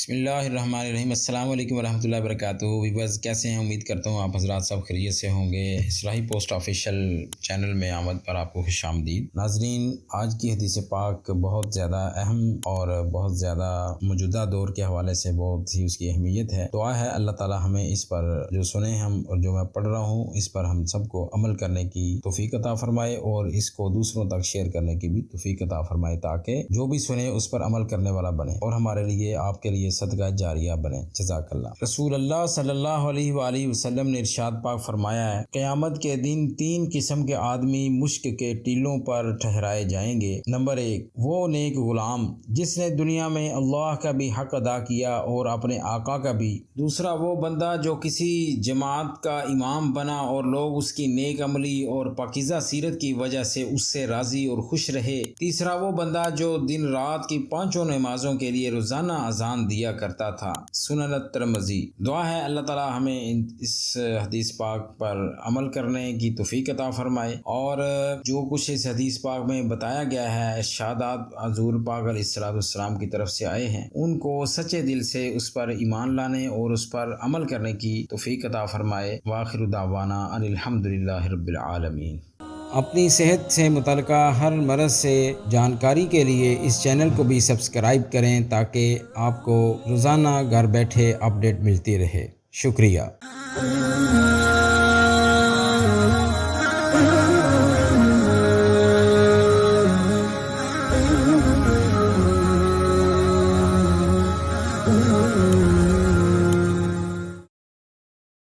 بسم اللہ الرحمن الرحیم۔ السلام علیکم ورحمۃ اللہ وبرکاتہ۔ ویورز کیسے ہیں؟ امید کرتا ہوں آپ حضرات سب خیریت سے ہوں گے۔ اصلاحی پوسٹ آفیشیل چینل میں آمد پر آپ کو خوش آمدید۔ ناظرین، آج کی حدیث پاک بہت زیادہ اہم اور بہت زیادہ موجودہ دور کے حوالے سے بہت ہی اس کی اہمیت ہے۔ دعا ہے اللہ تعالی ہمیں اس پر جو سنے ہم اور جو میں پڑھ رہا ہوں اس پر ہم سب کو عمل کرنے کی توفیق عطا فرمائے اور اس کو دوسروں تک شیئر کرنے کی بھی توفیق عطا فرمائے، تاکہ جو بھی سنے اس پر عمل کرنے والا بنے اور ہمارے لیے آپ کے لیے صدقہ جاریہ بنے۔ جزاک اللہ۔ رسول اللہ صلی اللہ علیہ وآلہ وسلم نے ارشاد پاک فرمایا ہے، قیامت کے دن تین قسم کے آدمی مشک کے ٹیلوں پر ٹھہرائے جائیں گے۔ نمبر 1، وہ نیک غلام جس نے دنیا میں اللہ کا بھی حق ادا کیا اور اپنے آقا کا بھی۔ دوسرا، وہ بندہ جو کسی جماعت کا امام بنا اور لوگ اس کی نیک عملی اور پاکیزہ سیرت کی وجہ سے اس سے راضی اور خوش رہے۔ تیسرا، وہ بندہ جو دن رات کی 5 نمازوں کے لیے روزانہ اذان دیا کرتا تھا۔ سنن الترمذی۔ دعا ہے اللہ تعالی ہمیں اس حدیث پاک پر عمل کرنے کی توفیق عطا فرمائے، اور جو کچھ اس حدیث پاک میں بتایا گیا ہے، ارشادات حضور پاک علیہ السلام کی طرف سے آئے ہیں، ان کو سچے دل سے اس پر ایمان لانے اور اس پر عمل کرنے کی توفیق عطا فرمائے۔ وآخر دعوانا ان الحمدللہ رب العالمین۔ اپنی صحت سے متعلقہ ہر مرض سے جانکاری کے لیے اس چینل کو بھی سبسکرائب کریں تاکہ آپ کو روزانہ گھر بیٹھے اپڈیٹ ملتی رہے۔ شکریہ۔